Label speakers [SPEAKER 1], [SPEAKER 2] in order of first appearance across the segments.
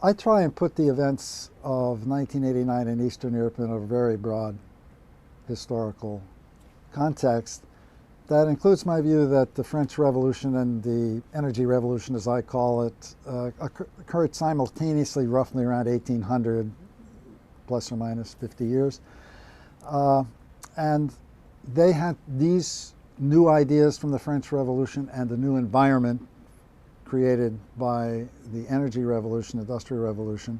[SPEAKER 1] I try and put the events of 1989 in Eastern Europe in a very broad historical context. That includes my view that the French Revolution and the energy revolution, as I call it, occurred simultaneously roughly around 1800, plus or minus 50 years. And they had these new ideas from the French Revolution and the new environment created by the energy revolution, industrial revolution,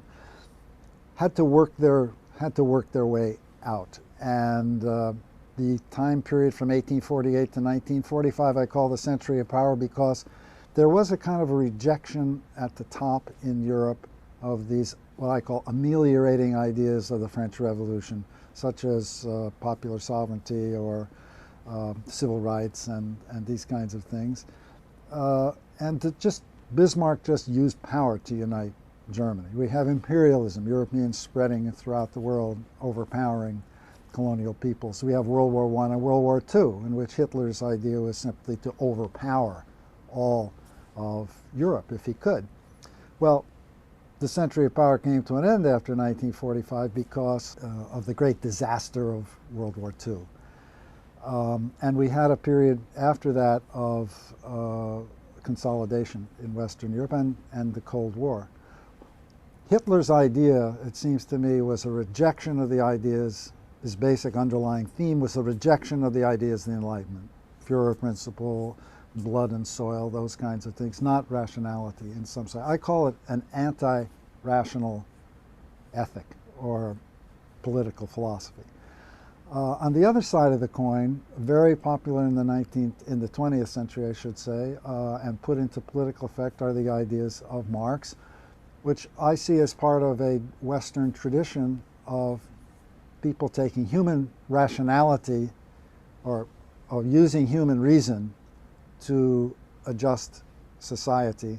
[SPEAKER 1] had to work their way out. And the time period from 1848 to 1945 I call the century of power, because there was a kind of a rejection at the top in Europe of these what I call ameliorating ideas of the French Revolution, such as popular sovereignty or civil rights and these kinds of things. Bismarck just used power to unite Germany. We have imperialism, Europeans spreading throughout the world, overpowering colonial peoples. We have World War I and World War II, in which Hitler's idea was simply to overpower all of Europe if he could. Well, the century of power came to an end after 1945 because of the great disaster of World War II. And we had a period after that of consolidation in Western Europe and the Cold War. Hitler's idea, it seems to me, was a rejection of the ideas. His basic underlying theme was a rejection of the ideas of the Enlightenment. Führer principle, blood and soil, those kinds of things, not rationality in some sense. I call it an anti-rational ethic or political philosophy. On the other side of the coin, very popular in the 20th century, I should say, and put into political effect are the ideas of Marx, which I see as part of a Western tradition of people taking human rationality or using human reason to adjust society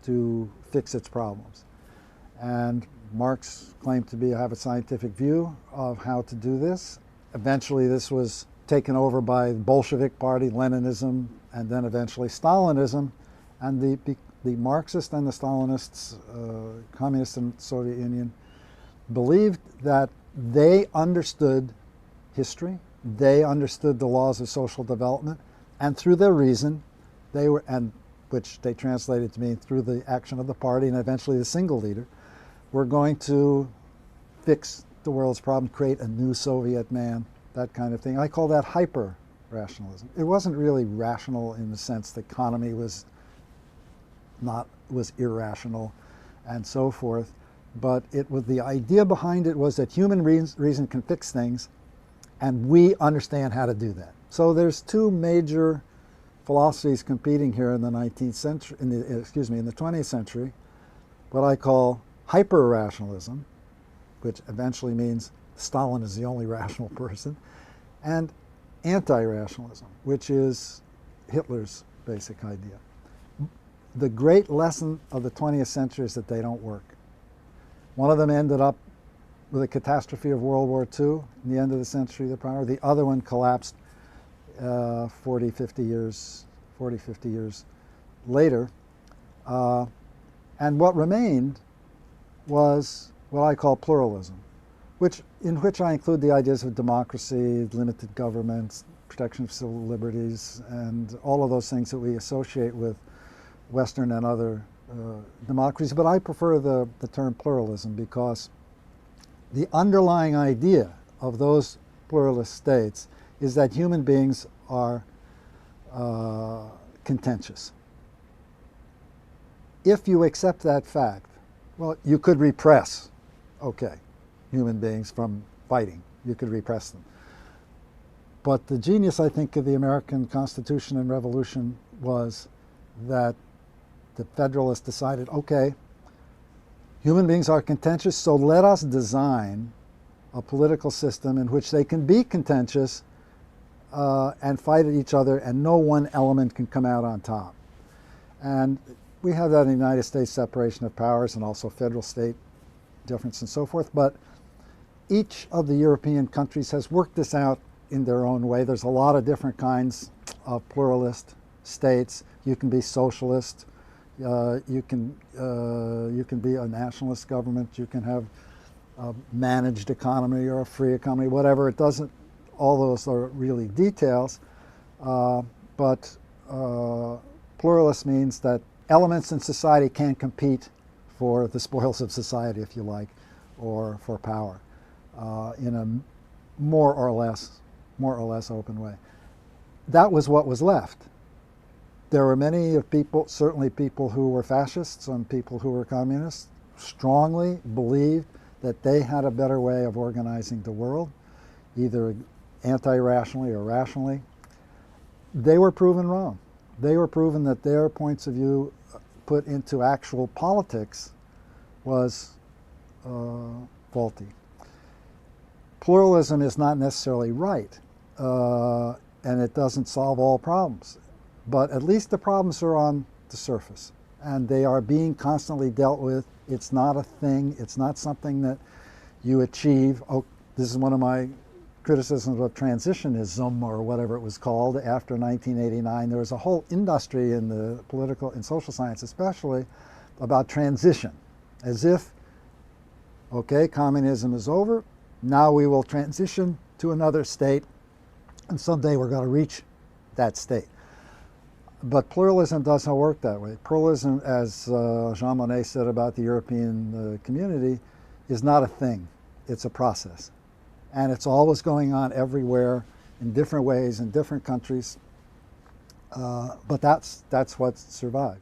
[SPEAKER 1] to fix its problems. And Marx claimed to have a scientific view of how to do this. Eventually this was taken over by the Bolshevik Party, Leninism, and then eventually Stalinism. And the Marxists and the Stalinists, communists in the Soviet Union, believed that they understood history, they understood the laws of social development, and through their reason, which they translated to mean through the action of the party and eventually the single leader, were going to fix the world's problem, create a new Soviet man, that kind of thing. I call that hyper-rationalism. It wasn't really rational in the sense the economy was irrational and so forth, but the idea behind it was that human reason can fix things, and we understand how to do that. So there's two major philosophies competing here in the 19th century, in the 20th century, what I call hyper-rationalism, which eventually means Stalin is the only rational person, and anti-rationalism, which is Hitler's basic idea. The great lesson of the 20th century is that they don't work. One of them ended up with the catastrophe of World War II in the end of the century of power. The other one collapsed 40, 50 years later. And what remained was what I call pluralism, in which I include the ideas of democracy, limited governments, protection of civil liberties, and all of those things that we associate with Western and other democracies. But I prefer the term pluralism because the underlying idea of those pluralist states is that human beings are contentious. If you accept that fact, well, you could repress, human beings from fighting. You could repress them. But the genius, I think, of the American Constitution and Revolution was that the Federalists decided, human beings are contentious, so let us design a political system in which they can be contentious and fight at each other, and no one element can come out on top. And we have that in the United States, separation of powers, and also federal-state difference and so forth. But each of the European countries has worked this out in their own way. There's a lot of different kinds of pluralist states. You can be socialist, You can be a nationalist government. You can have a managed economy or a free economy, whatever. It doesn't. All those are really details, but pluralist means that elements in society can compete for the spoils of society, if you like, or for power in a more or less open way. That was what was left. There were many people, certainly people who were fascists and people who were communists, strongly believed that they had a better way of organizing the world, either anti-rationally or rationally. They were proven wrong. They were proven that their points of view put into actual politics was faulty. Pluralism is not necessarily right, and it doesn't solve all problems. But at least the problems are on the surface, and they are being constantly dealt with. It's not a thing. It's not something that you achieve. Oh, this is one of my criticisms of transitionism, or whatever it was called, after 1989. There was a whole industry in the political and social science especially about transition, as if, okay, communism is over, now we will transition to another state, and someday we're going to reach that state. But pluralism doesn't work that way. Pluralism, as Jean Monnet said about the European community, is not a thing. It's a process. And it's always going on everywhere in different ways in different countries. But that's what survived.